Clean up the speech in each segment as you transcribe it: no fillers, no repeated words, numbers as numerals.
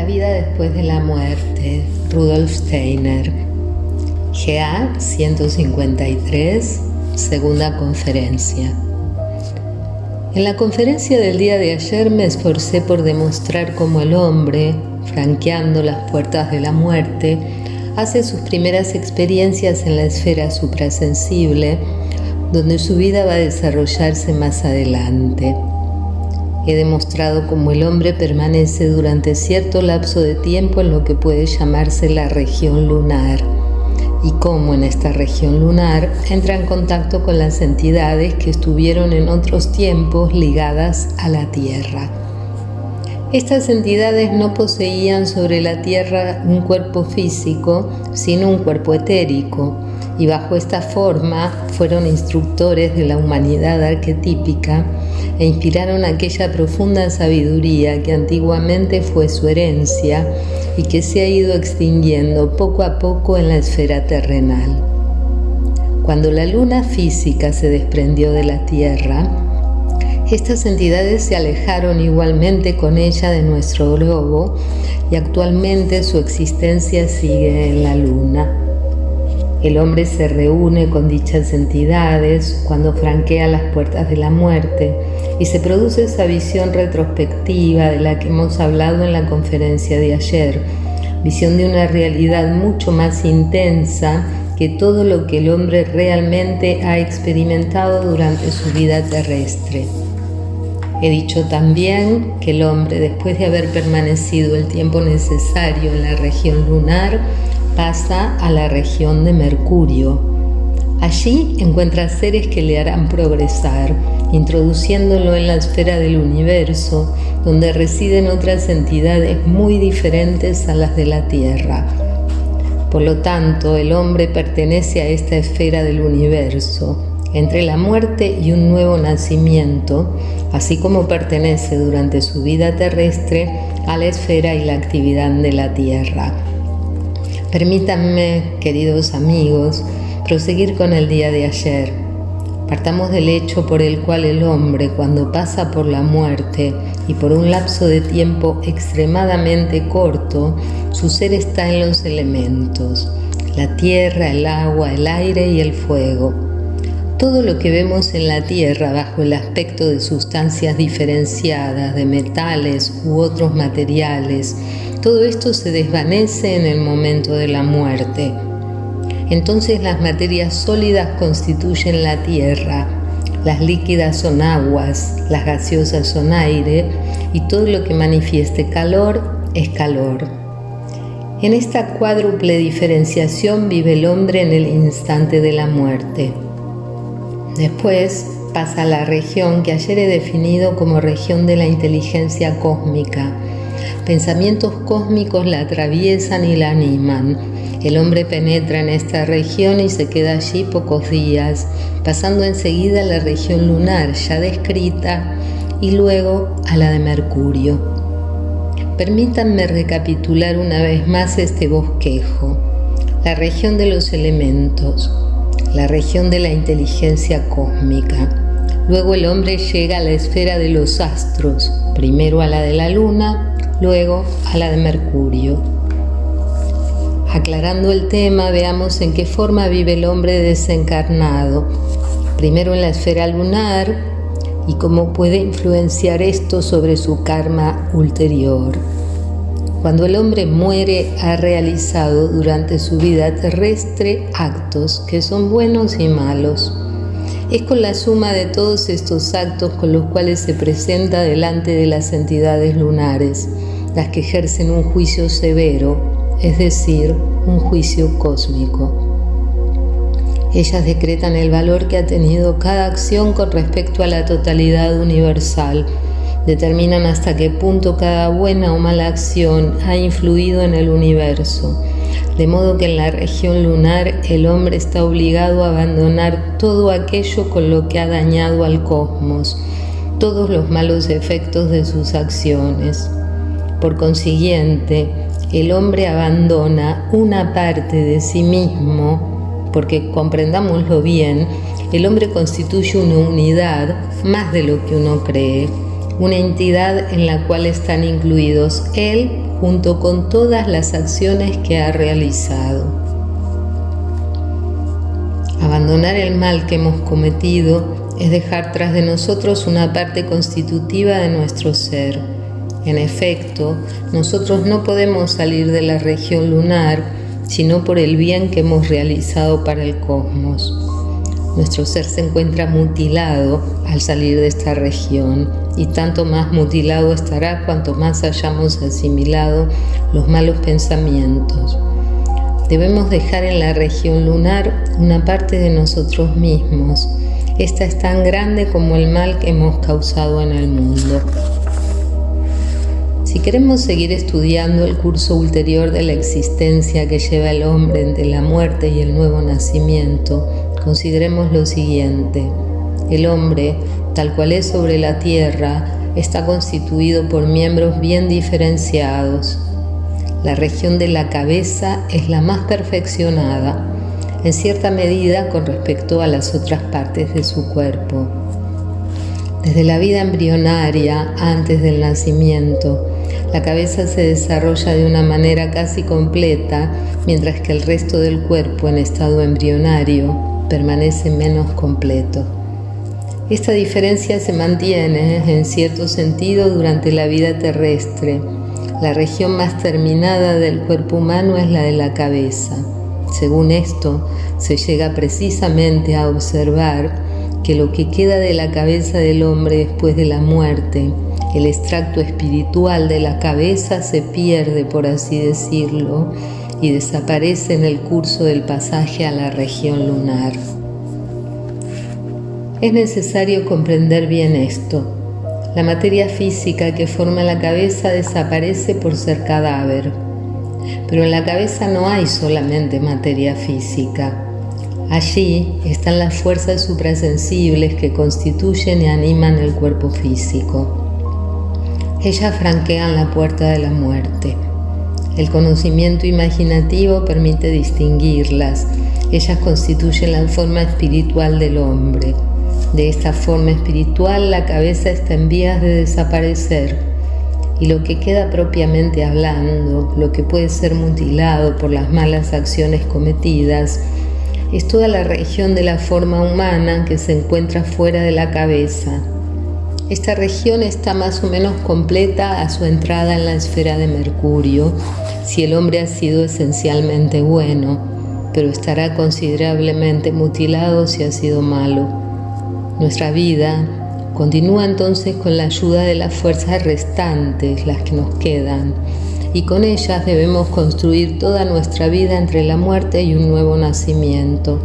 La vida después de la muerte, Rudolf Steiner. GA 153, segunda conferencia. En la conferencia del día de ayer me esforcé por demostrar cómo el hombre, franqueando las puertas de la muerte, hace sus primeras experiencias en la esfera suprasensible, donde su vida va a desarrollarse más adelante. He demostrado cómo el hombre permanece durante cierto lapso de tiempo en lo que puede llamarse la región lunar, y cómo en esta región lunar entra en contacto con las entidades que estuvieron en otros tiempos ligadas a la Tierra. Estas entidades no poseían sobre la Tierra un cuerpo físico, sino un cuerpo etérico, y bajo esta forma fueron instructores de la humanidad arquetípica e inspiraron aquella profunda sabiduría que antiguamente fue su herencia y que se ha ido extinguiendo poco a poco en la esfera terrenal. Cuando la luna física se desprendió de la Tierra, estas entidades se alejaron igualmente con ella de nuestro globo y actualmente su existencia sigue en la luna. El hombre se reúne con dichas entidades cuando franquea las puertas de la muerte y se produce esa visión retrospectiva de la que hemos hablado en la conferencia de ayer, visión de una realidad mucho más intensa que todo lo que el hombre realmente ha experimentado durante su vida terrestre. He dicho también que el hombre, después de haber permanecido el tiempo necesario en la región lunar, pasa a la región de Mercurio. Allí encuentra seres que le harán progresar, introduciéndolo en la esfera del universo, donde residen otras entidades muy diferentes a las de la Tierra. Por lo tanto, el hombre pertenece a esta esfera del universo, entre la muerte y un nuevo nacimiento, así como pertenece durante su vida terrestre a la esfera y la actividad de la Tierra. Permítanme, queridos amigos, proseguir con el día de ayer. Partamos del hecho por el cual el hombre, cuando pasa por la muerte y por un lapso de tiempo extremadamente corto, su ser está en los elementos: la tierra, el agua, el aire y el fuego. Todo lo que vemos en la Tierra bajo el aspecto de sustancias diferenciadas, de metales u otros materiales, todo esto se desvanece en el momento de la muerte. Entonces las materias sólidas constituyen la Tierra, las líquidas son aguas, las gaseosas son aire, y todo lo que manifieste calor es calor. En esta cuádruple diferenciación vive el hombre en el instante de la muerte. Después pasa a la región que ayer he definido como región de la inteligencia cósmica. Pensamientos cósmicos la atraviesan y la animan. El hombre penetra en esta región y se queda allí pocos días, pasando enseguida a la región lunar ya descrita y luego a la de Mercurio. Permítanme recapitular una vez más este bosquejo. La región de los elementos, la región de la inteligencia cósmica. Luego el hombre llega a la esfera de los astros, primero a la de la luna, luego a la de Mercurio. Aclarando el tema, veamos en qué forma vive el hombre desencarnado. Primero en la esfera lunar y cómo puede influenciar esto sobre su karma ulterior. Cuando el hombre muere, ha realizado durante su vida terrestre actos que son buenos y malos. Es con la suma de todos estos actos con los cuales se presenta delante de las entidades lunares, las que ejercen un juicio severo, es decir, un juicio cósmico. Ellas decretan el valor que ha tenido cada acción con respecto a la totalidad universal. Determinan hasta qué punto cada buena o mala acción ha influido en el universo, de modo que en la región lunar el hombre está obligado a abandonar todo aquello con lo que ha dañado al cosmos, todos los malos efectos de sus acciones. Por consiguiente, el hombre abandona una parte de sí mismo, porque comprendámoslo bien, el hombre constituye una unidad más de lo que uno cree. una entidad en la cual están incluidos Él junto con todas las acciones que ha realizado. Abandonar el mal que hemos cometido es dejar tras de nosotros una parte constitutiva de nuestro ser. En efecto, nosotros no podemos salir de la región lunar sino por el bien que hemos realizado para el cosmos. Nuestro ser se encuentra mutilado al salir de esta región, y tanto más mutilado estará cuanto más hayamos asimilado los malos pensamientos. Debemos dejar en la región lunar una parte de nosotros mismos. Esta es tan grande como el mal que hemos causado en el mundo. Si queremos seguir estudiando el curso ulterior de la existencia que lleva el hombre entre la muerte y el nuevo nacimiento, consideremos lo siguiente. El hombre, tal cual es sobre la tierra, está constituido por miembros bien diferenciados. La región de la cabeza es la más perfeccionada, en cierta medida con respecto a las otras partes de su cuerpo. Desde la vida embrionaria, antes del nacimiento, la cabeza se desarrolla de una manera casi completa, mientras que el resto del cuerpo en estado embrionario permanece menos completo. Esta diferencia se mantiene, en cierto sentido, durante la vida terrestre. La región más terminada del cuerpo humano es la de la cabeza. Según esto, se llega precisamente a observar que lo que queda de la cabeza del hombre después de la muerte, el extracto espiritual de la cabeza, se pierde, por así decirlo, y desaparece en el curso del pasaje a la región lunar. Es necesario comprender bien esto. La materia física que forma la cabeza desaparece por ser cadáver. Pero en la cabeza no hay solamente materia física. Allí están las fuerzas suprasensibles que constituyen y animan el cuerpo físico. Ellas franquean la puerta de la muerte. El conocimiento imaginativo permite distinguirlas. Ellas constituyen la forma espiritual del hombre. De esta forma espiritual, la cabeza está en vías de desaparecer, y lo que queda propiamente hablando, lo que puede ser mutilado por las malas acciones cometidas, es toda la región de la forma humana que se encuentra fuera de la cabeza. Esta región está más o menos completa a su entrada en la esfera de Mercurio, si el hombre ha sido esencialmente bueno, pero estará considerablemente mutilado si ha sido malo. Nuestra vida continúa entonces con la ayuda de las fuerzas restantes, las que nos quedan, y con ellas debemos construir toda nuestra vida entre la muerte y un nuevo nacimiento.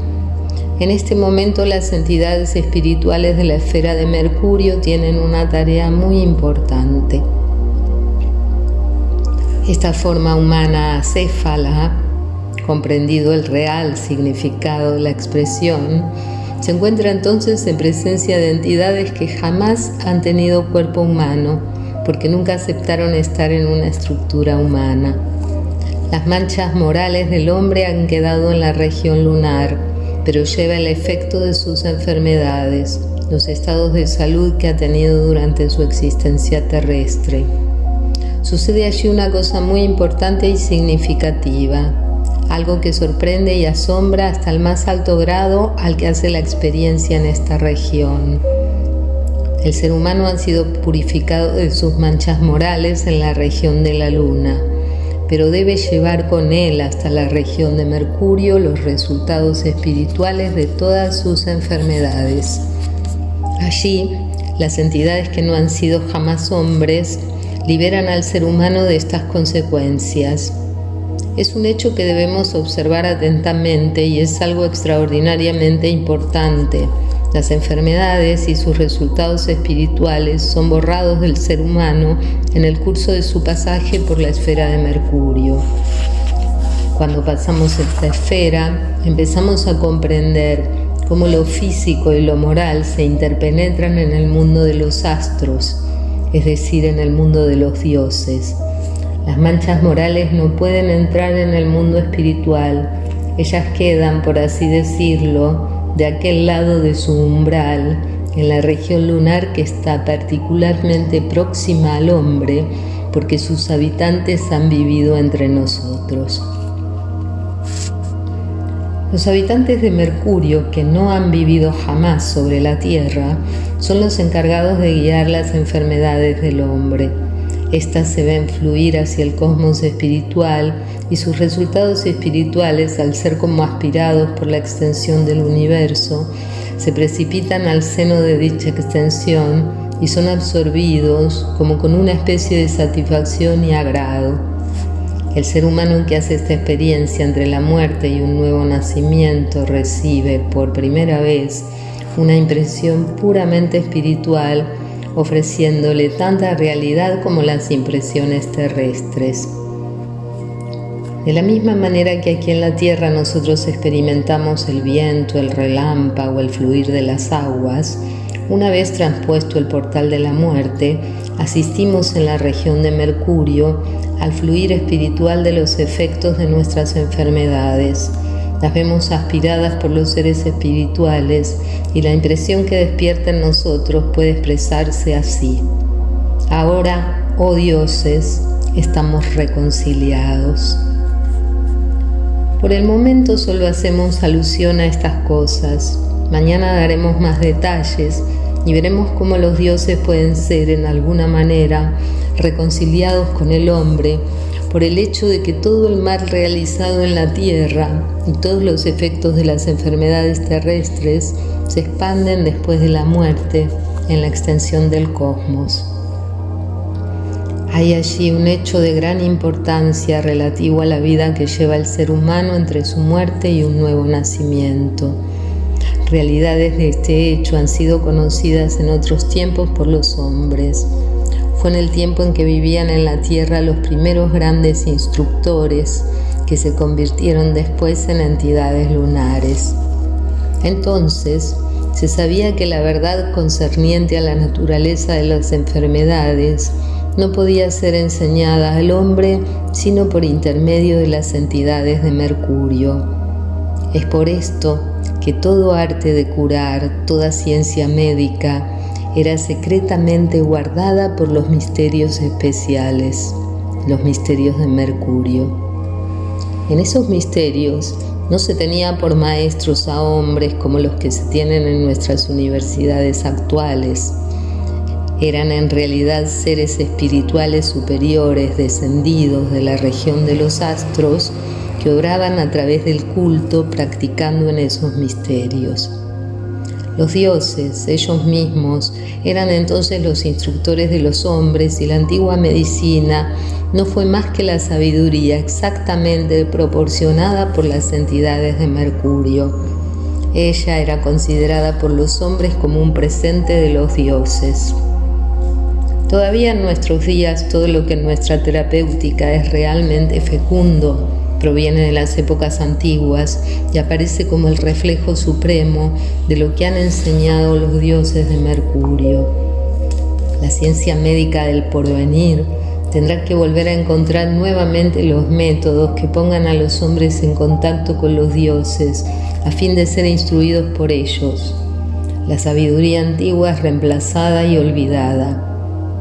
En este momento las entidades espirituales de la esfera de Mercurio tienen una tarea muy importante. Esta forma humana acéfala, comprendido el real significado de la expresión, se encuentra entonces en presencia de entidades que jamás han tenido cuerpo humano, porque nunca aceptaron estar en una estructura humana. Las manchas morales del hombre han quedado en la región lunar, pero lleva el efecto de sus enfermedades, los estados de salud que ha tenido durante su existencia terrestre. Sucede allí una cosa muy importante y significativa, algo que sorprende y asombra hasta el más alto grado al que hace la experiencia en esta región. El ser humano ha sido purificado de sus manchas morales en la región de la luna, pero debe llevar con él hasta la región de Mercurio los resultados espirituales de todas sus enfermedades. Allí, las entidades que no han sido jamás hombres liberan al ser humano de estas consecuencias. Es un hecho que debemos observar atentamente y es algo extraordinariamente importante. Las enfermedades y sus resultados espirituales son borrados del ser humano en el curso de su pasaje por la esfera de Mercurio. Cuando pasamos esta esfera, empezamos a comprender cómo lo físico y lo moral se interpenetran en el mundo de los astros, es decir, en el mundo de los dioses. Las manchas morales no pueden entrar en el mundo espiritual. Ellas quedan, por así decirlo, de aquel lado de su umbral en la región lunar que está particularmente próxima al hombre porque sus habitantes han vivido entre nosotros. Los habitantes de Mercurio, que no han vivido jamás sobre la Tierra, son los encargados de guiar las enfermedades del hombre. Estas se ven fluir hacia el cosmos espiritual y sus resultados espirituales, al ser como aspirados por la extensión del universo, se precipitan al seno de dicha extensión y son absorbidos como con una especie de satisfacción y agrado. El ser humano que hace esta experiencia entre la muerte y un nuevo nacimiento recibe por primera vez una impresión puramente espiritual, ofreciéndole tanta realidad como las impresiones terrestres. De la misma manera que aquí en la Tierra nosotros experimentamos el viento, el relámpago, el fluir de las aguas, una vez transpuesto el portal de la muerte, asistimos en la región de Mercurio al fluir espiritual de los efectos de nuestras enfermedades. Las vemos aspiradas por los seres espirituales y la impresión que despierta en nosotros puede expresarse así: ahora, oh dioses, estamos reconciliados. Por el momento solo hacemos alusión a estas cosas. Mañana daremos más detalles y veremos cómo los dioses pueden ser en alguna manera reconciliados con el hombre por el hecho de que todo el mal realizado en la tierra y todos los efectos de las enfermedades terrestres se expanden después de la muerte en la extensión del cosmos. Hay allí un hecho de gran importancia relativo a la vida que lleva el ser humano entre su muerte y un nuevo nacimiento. Realidades de este hecho han sido conocidas en otros tiempos por los hombres. Fue en el tiempo en que vivían en la tierra los primeros grandes instructores que se convirtieron después en entidades lunares. Entonces, se sabía que la verdad concerniente a la naturaleza de las enfermedades no podía ser enseñada al hombre sino por intermedio de las entidades de Mercurio. Es por esto que todo arte de curar, toda ciencia médica, era secretamente guardada por los misterios especiales, los misterios de Mercurio. En esos misterios no se tenía por maestros a hombres como los que se tienen en nuestras universidades actuales. Eran en realidad seres espirituales superiores descendidos de la región de los astros que obraban a través del culto practicando en esos misterios. Los dioses, ellos mismos, eran entonces los instructores de los hombres y la antigua medicina no fue más que la sabiduría exactamente proporcionada por las entidades de Mercurio. Ella era considerada por los hombres como un presente de los dioses. Todavía en nuestros días todo lo que en nuestra terapéutica es realmente fecundo proviene de las épocas antiguas y aparece como el reflejo supremo de lo que han enseñado los dioses de Mercurio. La ciencia médica del porvenir tendrá que volver a encontrar nuevamente los métodos que pongan a los hombres en contacto con los dioses a fin de ser instruidos por ellos. La sabiduría antigua es reemplazada y olvidada.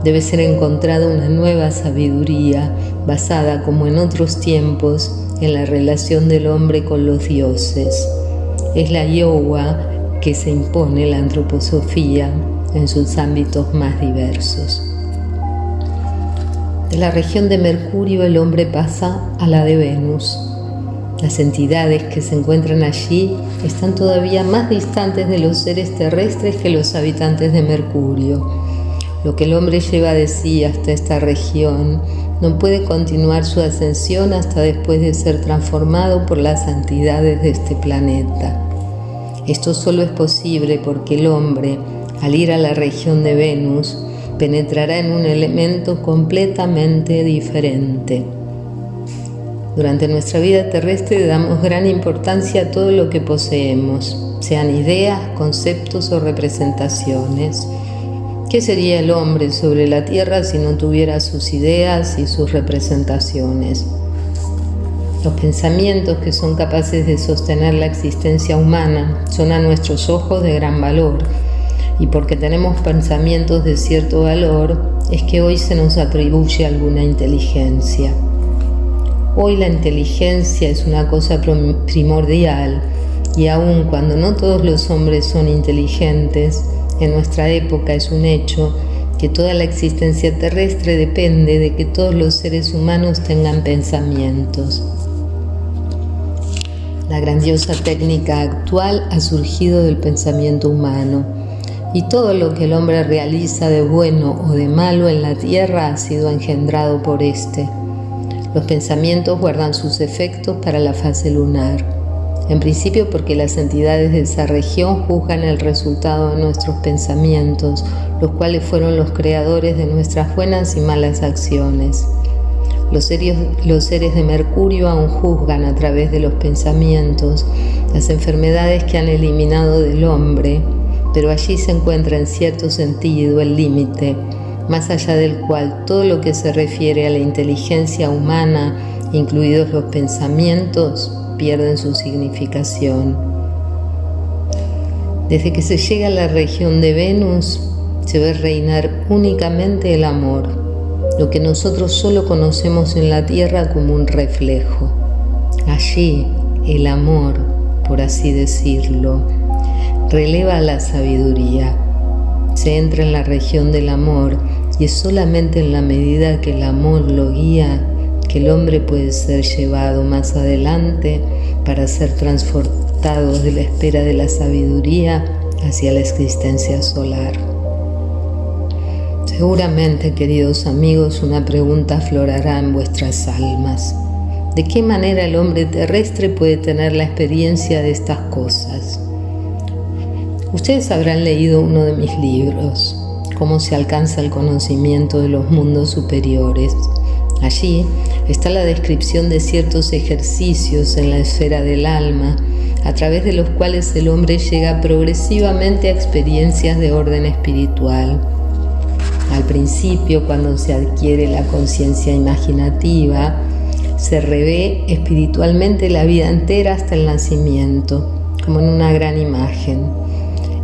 Debe ser encontrada una nueva sabiduría basada, como en otros tiempos, en la relación del hombre con los dioses. Es la yoga que se impone la antroposofía en sus ámbitos más diversos. De la región de Mercurio el hombre pasa a la de Venus. Las entidades que se encuentran allí están todavía más distantes de los seres terrestres que los habitantes de Mercurio. Lo que el hombre lleva de sí hasta esta región no puede continuar su ascensión hasta después de ser transformado por las entidades de este planeta. Esto solo es posible porque el hombre, al ir a la región de Venus, penetrará en un elemento completamente diferente. Durante nuestra vida terrestre damos gran importancia a todo lo que poseemos, sean ideas, conceptos o representaciones. ¿Qué sería el hombre sobre la tierra si no tuviera sus ideas y sus representaciones? Los pensamientos que son capaces de sostener la existencia humana son a nuestros ojos de gran valor. y porque tenemos pensamientos de cierto valor, es que hoy se nos atribuye alguna inteligencia. Hoy la inteligencia es una cosa primordial, y aun cuando no todos los hombres son inteligentes, en nuestra época es un hecho que toda la existencia terrestre depende de que todos los seres humanos tengan pensamientos. La grandiosa técnica actual ha surgido del pensamiento humano, y todo lo que el hombre realiza de bueno o de malo en la tierra ha sido engendrado por éste. Los pensamientos guardan sus efectos para la fase lunar, en principio porque las entidades de esa región juzgan el resultado de nuestros pensamientos, los cuales fueron los creadores de nuestras buenas y malas acciones. Los seres de Mercurio aún juzgan a través de los pensamientos las enfermedades que han eliminado del hombre, pero allí se encuentra en cierto sentido el límite, más allá del cual todo lo que se refiere a la inteligencia humana, incluidos los pensamientos, pierden su significación. Desde que se llega a la región de Venus, se ve reinar únicamente el amor, lo que nosotros solo conocemos en la Tierra como un reflejo. Allí, el amor, por así decirlo, releva a la sabiduría. Se entra en la región del amor y es solamente en la medida que el amor lo guía que el hombre puede ser llevado más adelante para ser transportado de la esfera de la sabiduría hacia la existencia solar. Seguramente, queridos amigos, una pregunta aflorará en vuestras almas. ¿De qué manera el hombre terrestre puede tener la experiencia de estas cosas? Ustedes habrán leído uno de mis libros, Cómo se alcanza el conocimiento de los mundos superiores. Allí está la descripción de ciertos ejercicios en la esfera del alma, a través de los cuales el hombre llega progresivamente a experiencias de orden espiritual. Al principio, cuando se adquiere la conciencia imaginativa, se revé espiritualmente la vida entera hasta el nacimiento, como en una gran imagen.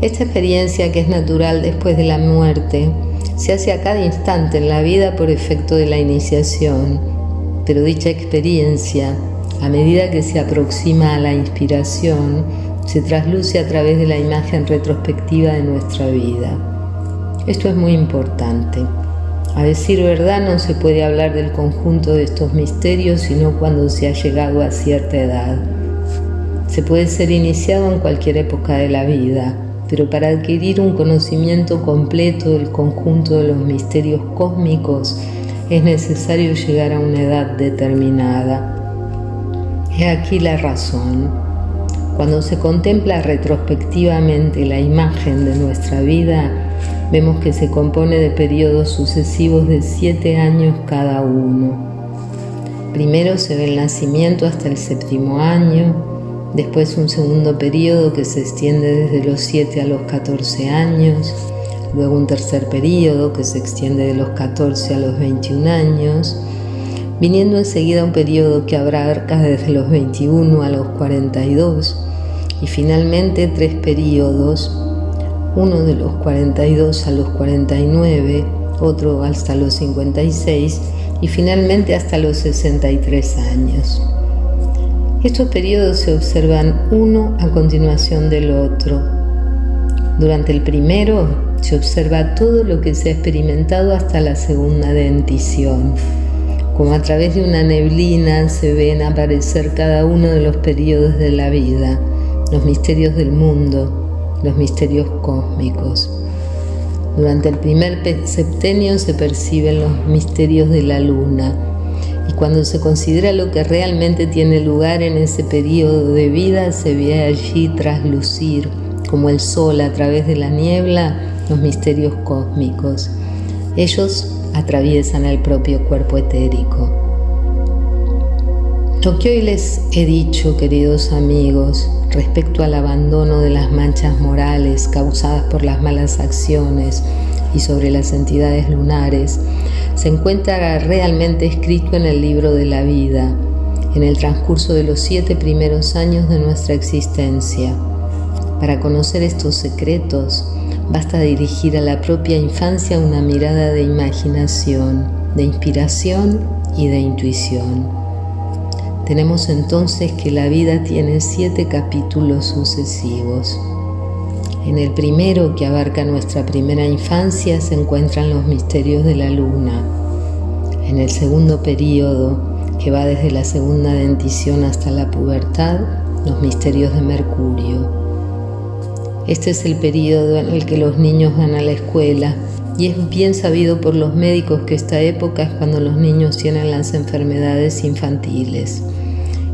Esta experiencia, que es natural después de la muerte, se hace a cada instante en la vida por efecto de la iniciación, pero dicha experiencia, a medida que se aproxima a la inspiración, se trasluce a través de la imagen retrospectiva de nuestra vida. Esto es muy importante. A decir verdad, no se puede hablar del conjunto de estos misterios sino cuando se ha llegado a cierta edad. Se puede ser iniciado en cualquier época de la vida, pero para adquirir un conocimiento completo del conjunto de los misterios cósmicos es necesario llegar a una edad determinada. He aquí la razón. Cuando se contempla retrospectivamente la imagen de nuestra vida, vemos que se compone de periodos sucesivos de 7 años cada uno. Primero se ve el nacimiento hasta el 7º año, después un segundo periodo que se extiende desde los 7 a los 14 años, luego un tercer periodo que se extiende de los 14 a los 21 años, viniendo enseguida un periodo que abarca desde los 21 a los 42, y finalmente 3 periodos, uno de los 42 a los 49, otro hasta los 56 y finalmente hasta los 63 años. Estos periodos se observan uno a continuación del otro. Durante el primero se observa todo lo que se ha experimentado hasta la segunda dentición. Como a través de una neblina se ven aparecer cada uno de los periodos de la vida, los misterios del mundo, los misterios cósmicos. Durante el primer septenio se perciben los misterios de la luna, y cuando se considera lo que realmente tiene lugar en ese periodo de vida, se ve allí traslucir, como el sol a través de la niebla, los misterios cósmicos. Ellos atraviesan el propio cuerpo etérico. Lo que hoy les he dicho, queridos amigos, respecto al abandono de las manchas morales causadas por las malas acciones y sobre las entidades lunares, se encuentra realmente escrito en el libro de la vida, en el transcurso de los 7 primeros años de nuestra existencia. Para conocer estos secretos, basta dirigir a la propia infancia una mirada de imaginación, de inspiración y de intuición. Tenemos entonces que la vida tiene 7 capítulos sucesivos. En el primero, que abarca nuestra primera infancia, se encuentran los misterios de la luna. En el segundo período, que va desde la segunda dentición hasta la pubertad, los misterios de Mercurio. Este es el período en el que los niños van a la escuela, y es bien sabido por los médicos que esta época es cuando los niños tienen las enfermedades infantiles.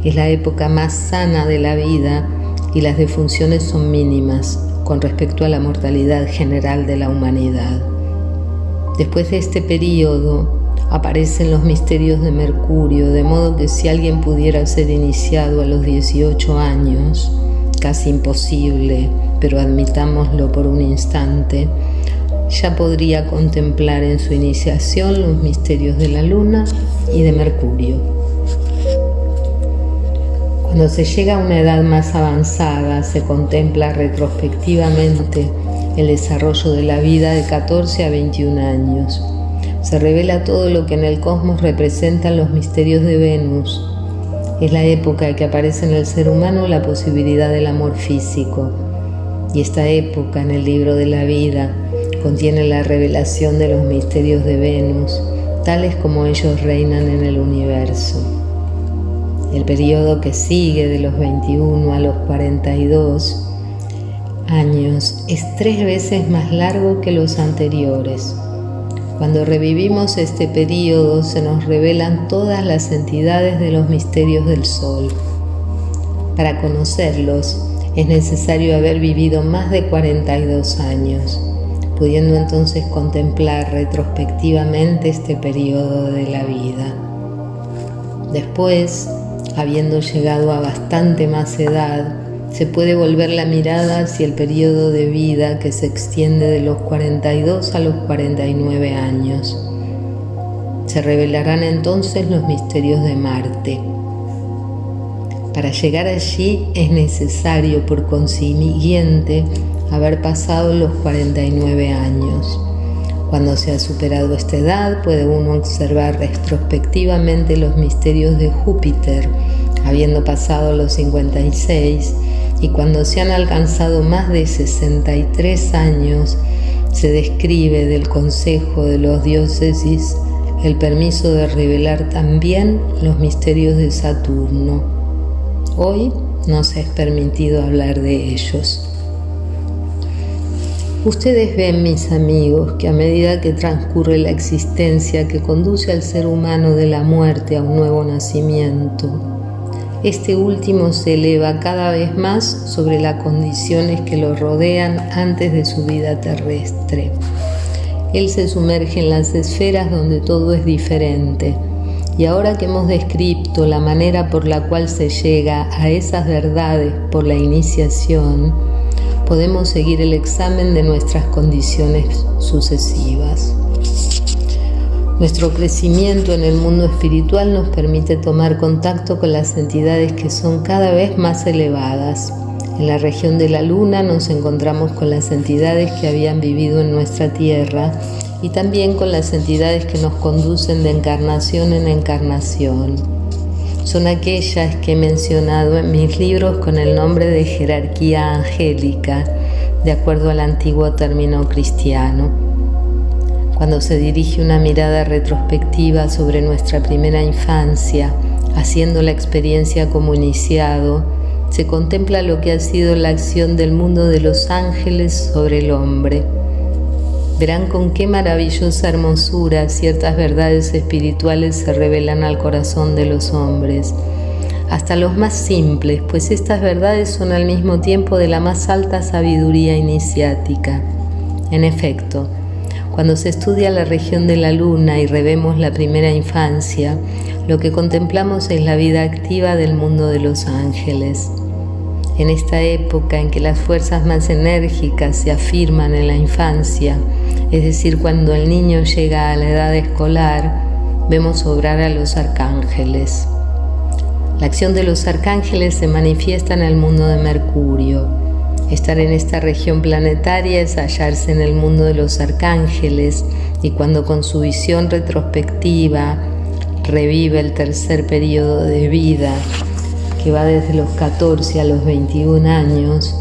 Es la época más sana de la vida y las defunciones son mínimas con respecto a la mortalidad general de la humanidad. Después de este período aparecen los misterios de Mercurio, de modo que si alguien pudiera ser iniciado a los 18 años, casi imposible, pero admitámoslo por un instante, ya podría contemplar en su iniciación los misterios de la luna y de Mercurio. Cuando se llega a una edad más avanzada, se contempla retrospectivamente el desarrollo de la vida de 14 a 21 años. Se revela todo lo que en el cosmos representan los misterios de Venus. Es la época en que aparece en el ser humano la posibilidad del amor físico. Y esta época en el libro de la vida contiene la revelación de los misterios de Venus, tales como ellos reinan en el universo. El periodo que sigue de los 21 a los 42 años es 3 veces más largo que los anteriores. Cuando revivimos este periodo se nos revelan todas las entidades de los misterios del Sol. Para conocerlos es necesario haber vivido más de 42 años, pudiendo entonces contemplar retrospectivamente este periodo de la vida. Después, habiendo llegado a bastante más edad, se puede volver la mirada hacia el periodo de vida que se extiende de los 42 a los 49 años. Se revelarán entonces los misterios de Marte. Para llegar allí es necesario, por consiguiente, haber pasado los 49 años. Cuando se ha superado esta edad, puede uno observar retrospectivamente los misterios de Júpiter, habiendo pasado los 56, y cuando se han alcanzado más de 63 años, se describe del Consejo de los Diócesis el permiso de revelar también los misterios de Saturno. Hoy nos es permitido hablar de ellos. Ustedes ven, mis amigos, que a medida que transcurre la existencia que conduce al ser humano de la muerte a un nuevo nacimiento, este último se eleva cada vez más sobre las condiciones que lo rodean antes de su vida terrestre. Él se sumerge en las esferas donde todo es diferente, y ahora que hemos descrito la manera por la cual se llega a esas verdades por la iniciación, podemos seguir el examen de nuestras condiciones sucesivas. Nuestro crecimiento en el mundo espiritual nos permite tomar contacto con las entidades que son cada vez más elevadas. En la región de la Luna nos encontramos con las entidades que habían vivido en nuestra Tierra y también con las entidades que nos conducen de encarnación en encarnación. Son aquellas que he mencionado en mis libros con el nombre de jerarquía angélica, de acuerdo al antiguo término cristiano. Cuando se dirige una mirada retrospectiva sobre nuestra primera infancia, haciendo la experiencia como iniciado, se contempla lo que ha sido la acción del mundo de los ángeles sobre el hombre. Verán con qué maravillosa hermosura ciertas verdades espirituales se revelan al corazón de los hombres, hasta los más simples, pues estas verdades son al mismo tiempo de la más alta sabiduría iniciática. En efecto, cuando se estudia la región de la Luna y revemos la primera infancia, lo que contemplamos es la vida activa del mundo de los ángeles. En esta época en que las fuerzas más enérgicas se afirman en la infancia, es decir, cuando el niño llega a la edad escolar, vemos obrar a los arcángeles. La acción de los arcángeles se manifiesta en el mundo de Mercurio. Estar en esta región planetaria es hallarse en el mundo de los arcángeles, y cuando con su visión retrospectiva revive el tercer periodo de vida, que va desde los 14 a los 21 años,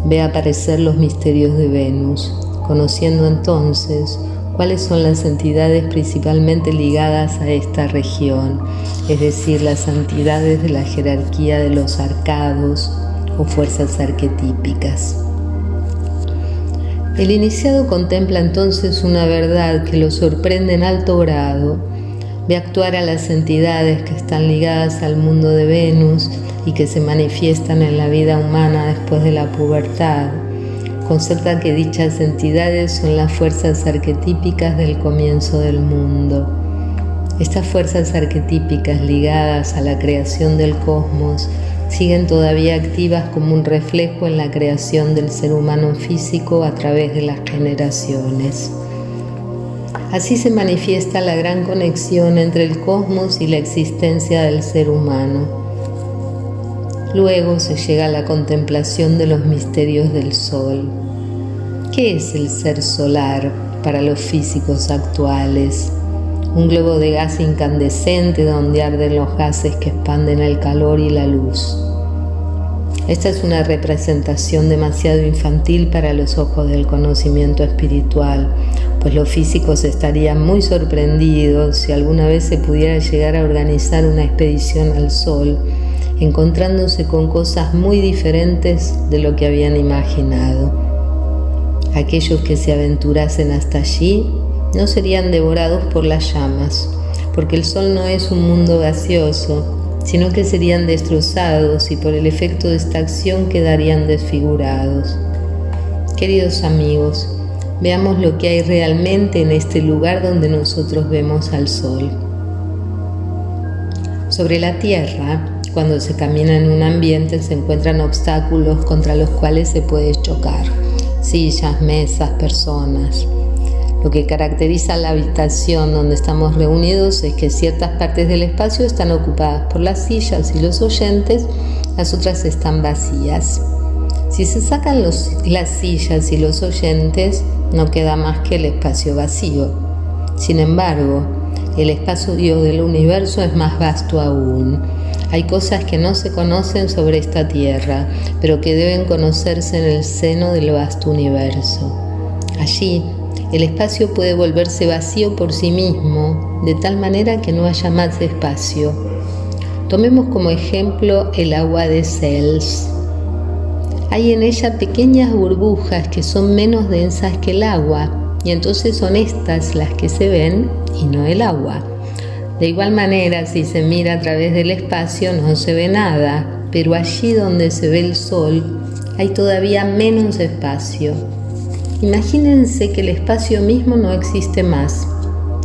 ve aparecer los misterios de Venus, conociendo entonces cuáles son las entidades principalmente ligadas a esta región, es decir, las entidades de la jerarquía de los arcados o fuerzas arquetípicas. El iniciado contempla entonces una verdad que lo sorprende en alto grado, ve actuar a las entidades que están ligadas al mundo de Venus y que se manifiestan en la vida humana después de la pubertad. Constata que dichas entidades son las fuerzas arquetípicas del comienzo del mundo. Estas fuerzas arquetípicas ligadas a la creación del cosmos siguen todavía activas como un reflejo en la creación del ser humano físico a través de las generaciones. Así se manifiesta la gran conexión entre el cosmos y la existencia del ser humano. Luego se llega a la contemplación de los misterios del Sol. ¿Qué es el ser solar para los físicos actuales? Un globo de gas incandescente donde arden los gases que expanden el calor y la luz. Esta es una representación demasiado infantil para los ojos del conocimiento espiritual, pues los físicos estarían muy sorprendidos si alguna vez se pudiera llegar a organizar una expedición al Sol, encontrándose con cosas muy diferentes de lo que habían imaginado. Aquellos que se aventurasen hasta allí no serían devorados por las llamas, porque el Sol no es un mundo gaseoso, sino que serían destrozados y por el efecto de esta acción quedarían desfigurados. Queridos amigos, veamos lo que hay realmente en este lugar donde nosotros vemos al Sol. Sobre la Tierra, cuando se camina en un ambiente, se encuentran obstáculos contra los cuales se puede chocar: sillas, mesas, personas. Lo que caracteriza la habitación donde estamos reunidos es que ciertas partes del espacio están ocupadas por las sillas y los oyentes, las otras están vacías. Si se sacan las sillas y los oyentes, no queda más que el espacio vacío. Sin embargo, el espacio del universo es más vasto aún. Hay cosas que no se conocen sobre esta tierra, pero que deben conocerse en el seno del vasto universo. Allí, el espacio puede volverse vacío por sí mismo, de tal manera que no haya más espacio. Tomemos como ejemplo el agua de Cels. Hay en ella pequeñas burbujas que son menos densas que el agua, y entonces son estas las que se ven y no el agua. De igual manera, si se mira a través del espacio no se ve nada, pero allí donde se ve el Sol hay todavía menos espacio. Imagínense que el espacio mismo no existe más.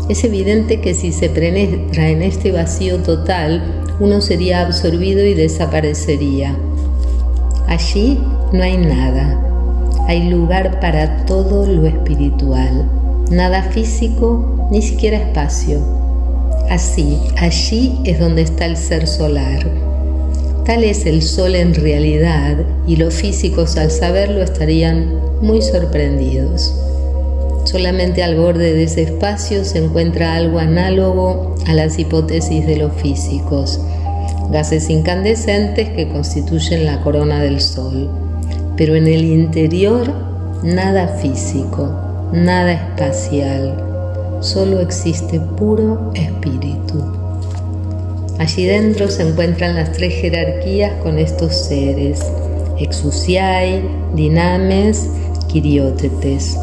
Es evidente que si se penetra en este vacío total, uno sería absorbido y desaparecería. Allí no hay nada. Hay lugar para todo lo espiritual. Nada físico, ni siquiera espacio. Así, allí es donde está el ser solar. Tal es el Sol en realidad, y los físicos al saberlo estarían muy sorprendidos. Solamente al borde de ese espacio se encuentra algo análogo a las hipótesis de los físicos: gases incandescentes que constituyen la corona del Sol. Pero en el interior, nada físico, nada espacial. Solo existe puro espíritu. Allí dentro se encuentran las tres jerarquías con estos seres: Exousiai, Dinames, Quiriótetes.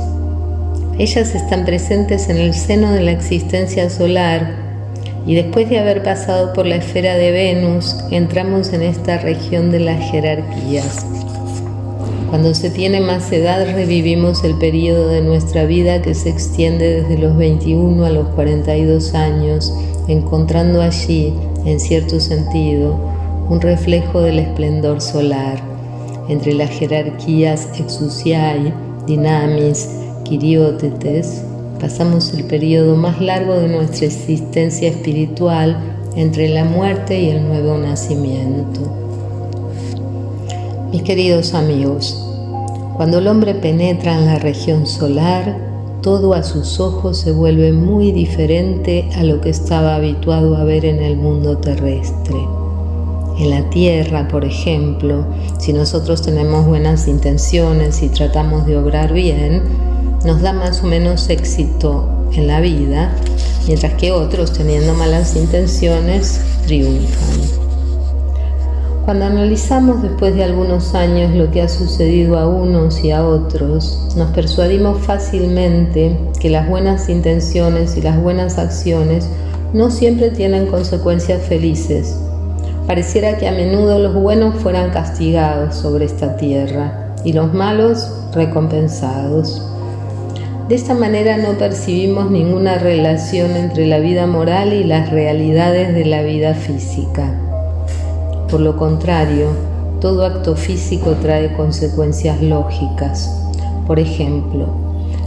Ellas están presentes en el seno de la existencia solar, y después de haber pasado por la esfera de Venus, entramos en esta región de las jerarquías. Cuando se tiene más edad, revivimos el periodo de nuestra vida que se extiende desde los 21 a los 42 años, encontrando allí, en cierto sentido, un reflejo del esplendor solar. Entre las jerarquías Exousiai, Dinamis, Quiriótetes, pasamos el periodo más largo de nuestra existencia espiritual entre la muerte y el nuevo nacimiento. Mis queridos amigos, Cuando el hombre penetra en la región solar, todo a sus ojos se vuelve muy diferente a lo que estaba habituado a ver en el mundo terrestre. En la Tierra, por ejemplo, si nosotros tenemos buenas intenciones y tratamos de obrar bien, nos da más o menos éxito en la vida, mientras que otros, teniendo malas intenciones, triunfan. Cuando analizamos después de algunos años lo que ha sucedido a unos y a otros, nos persuadimos fácilmente que las buenas intenciones y las buenas acciones no siempre tienen consecuencias felices. Pareciera que a menudo los buenos fueran castigados sobre esta tierra y los malos recompensados. De esta manera no percibimos ninguna relación entre la vida moral y las realidades de la vida física. Por lo contrario, todo acto físico trae consecuencias lógicas. Por ejemplo,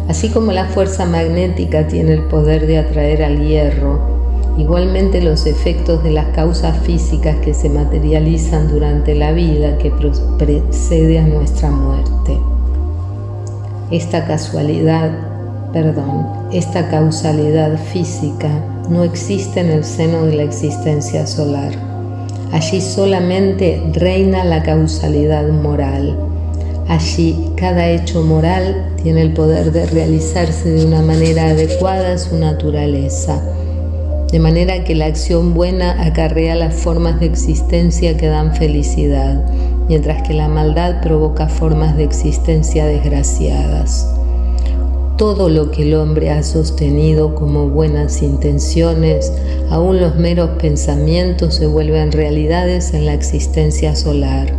así como la fuerza magnética tiene el poder de atraer al hierro, igualmente los efectos de las causas físicas que se materializan durante la vida que precede a nuestra muerte. Esta causalidad física no existe en el seno de la existencia solar. Allí solamente reina la causalidad moral. Allí cada hecho moral tiene el poder de realizarse de una manera adecuada a su naturaleza, de manera que la acción buena acarrea las formas de existencia que dan felicidad, mientras que la maldad provoca formas de existencia desgraciadas. Todo lo que el hombre ha sostenido como buenas intenciones, aún los meros pensamientos se vuelven realidades en la existencia solar,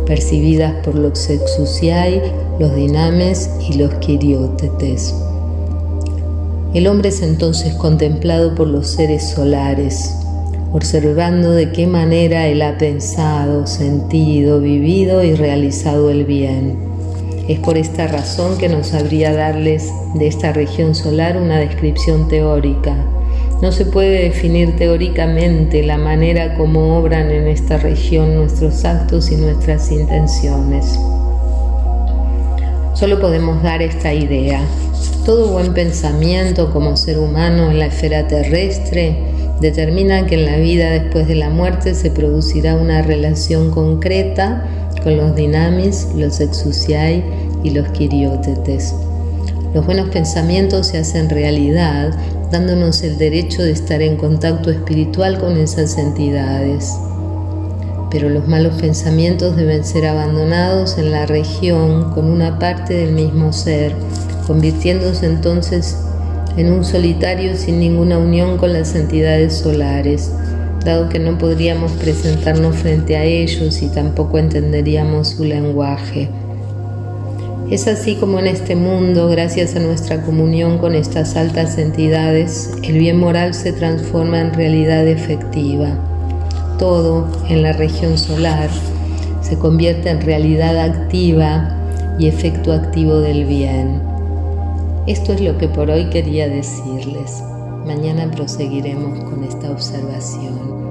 percibidas por los exousiai, los dinames y los quiriótetes. El hombre es entonces contemplado por los seres solares, observando de qué manera él ha pensado, sentido, vivido y realizado el bien. Es por esta razón que no sabría darles de esta región solar una descripción teórica. No se puede definir teóricamente la manera como obran en esta región nuestros actos y nuestras intenciones. Solo podemos dar esta idea. Todo buen pensamiento como ser humano en la esfera terrestre determina que en la vida después de la muerte se producirá una relación concreta con los dinamis, los exousiai y los quiriótetes. Los buenos pensamientos se hacen realidad, dándonos el derecho de estar en contacto espiritual con esas entidades. Pero los malos pensamientos deben ser abandonados en la región con una parte del mismo ser, convirtiéndose entonces en un solitario sin ninguna unión con las entidades solares, dado que no podríamos presentarnos frente a ellos y tampoco entenderíamos su lenguaje. Es así como en este mundo, gracias a nuestra comunión con estas altas entidades, el bien moral se transforma en realidad efectiva. Todo en la región solar se convierte en realidad activa y efecto activo del bien. Esto es lo que por hoy quería decirles. Mañana proseguiremos con esta observación.